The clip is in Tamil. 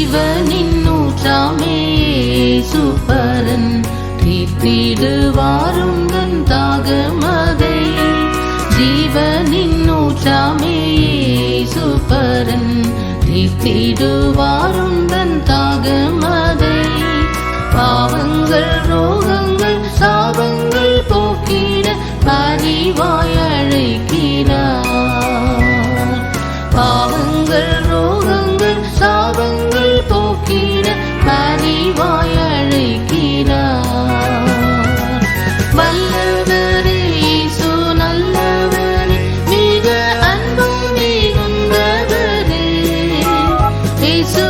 ஜீவனின் ஊற்றாமே சுப்பரன் தீர்த்திடுவாருந்தன் தாகமதை ஜீவனின் ஊற்றாமே சுப்பரன் தீர்த்திடுவாருந்தன் தாகமதை பாவங்கள் ரோகங்கள் சாபங்கள் போக்கிட பரிவாய் அழைக்கிறார் பாவங்கள் ரோகங்கள் சாபங்கள் போக்கிட பரிவாய் அழைக்கிறார் வல்லவரே இயேசு நல்லவரே மிக அன்பு மிகுந்தவரே இயேசு